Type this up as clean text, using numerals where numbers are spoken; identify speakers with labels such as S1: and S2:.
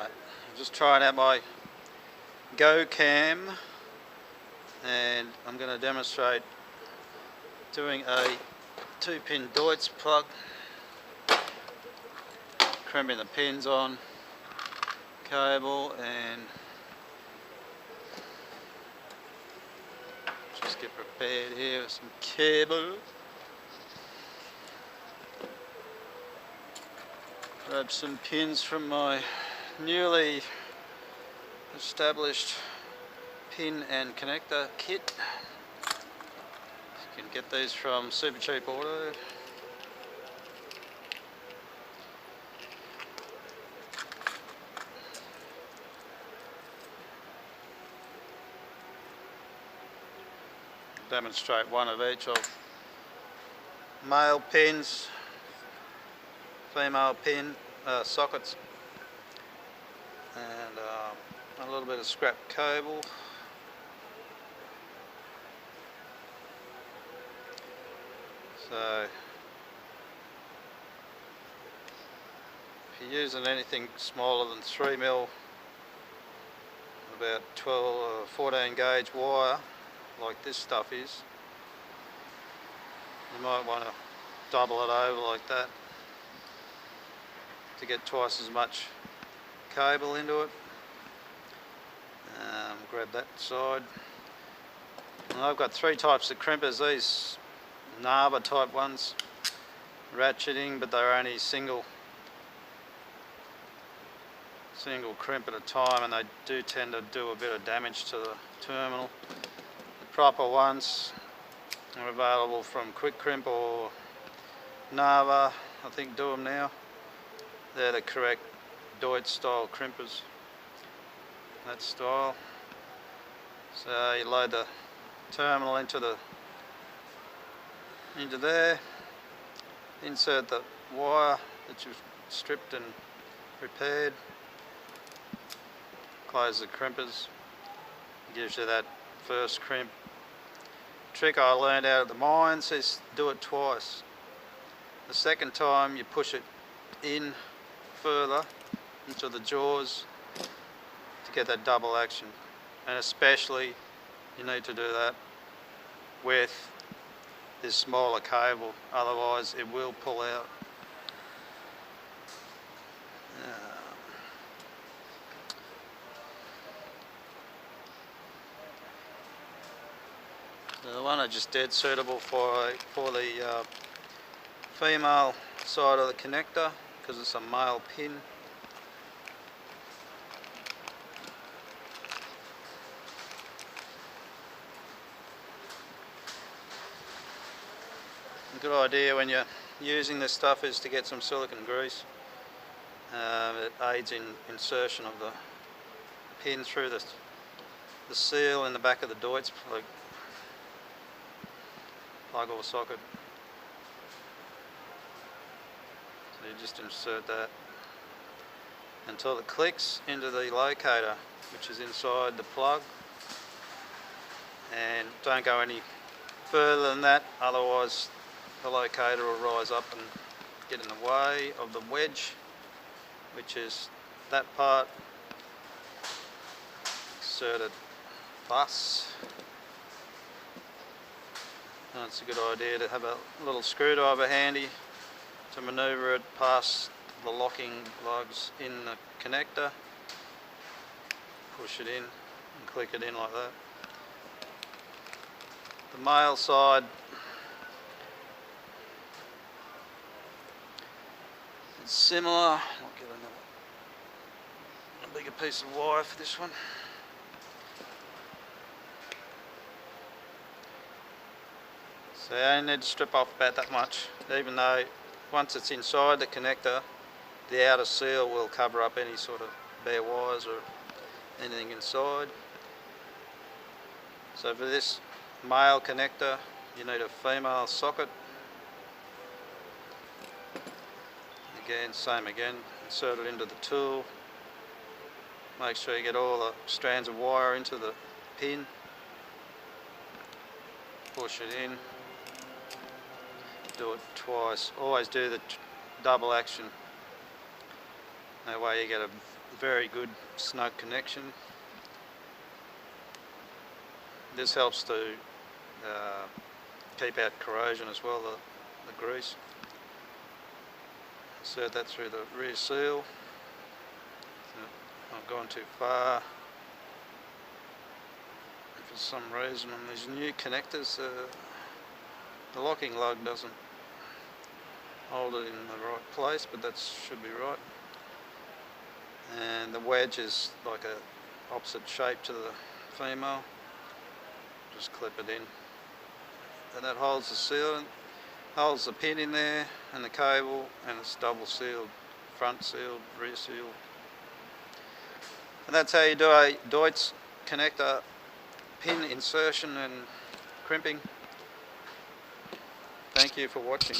S1: Alright, I'm just trying out my Go Cam, and I'm going to demonstrate doing a 2-pin Deutsch plug, crimping the pins on cable, and just get prepared here with some cable. Grab some pins from my newly established pin and connector kit. You can get these from Super Cheap Auto. Demonstrate one of each of male pins, female pin sockets, and a little bit of scrap cable. So if you're using anything smaller than 3mm, about 12 or 14 gauge wire like this stuff is, you might want to double it over like that to get twice as much cable into it. Grab that side. And I've got 3 types of crimpers. These Narva type ones, ratcheting, but they're only single crimp at a time, and they do tend to do a bit of damage to the terminal. The proper ones are available from Quick Crimp or Narva, I think do them now. They're the correct Deutsch style crimpers, that style. So you load the terminal into there, insert the wire that you've stripped and repaired, close the crimpers, gives you that first crimp. Trick I learned out of the mines is do it twice. The second time you push it in further into the jaws to get that double action, and especially you need to do that with this smaller cable, otherwise it will pull out. The one I just did suitable for the female side of the connector because it's a male pin. A good idea when you're using this stuff is to get some silicone grease. It aids in insertion of the pin through the seal in the back of the Deutsch plug or socket. So you just insert that until it clicks into the locator, which is inside the plug, and don't go any further than that, otherwise the locator will rise up and get in the way of the wedge, which is that part. Inserted thus. And it's a good idea to have a little screwdriver handy to manoeuvre it past the locking lugs in the connector. Push it in and click it in like that. The male side, it's similar. I'll get a bigger piece of wire for this one. So you only need to strip off about that much, even though once it's inside the connector, the outer seal will cover up any sort of bare wires or anything inside. So for this male connector, you need a female socket. Again, same again, insert it into the tool. Make sure you get all the strands of wire into the pin. Push it in. Do it twice. Always do the double action. That way you get a very good snug connection. This helps to keep out corrosion as well, the grease. Insert that through the rear seal. I've gone too far. For some reason on these new connectors, the locking lug doesn't hold it in the right place, but that should be right. And the wedge is like a opposite shape to the female. Just clip it in, and that holds the seal, holds the pin in there and the cable, and it's double sealed, front sealed, rear sealed. And that's how you do a Deutsch connector pin insertion and crimping. Thank you for watching.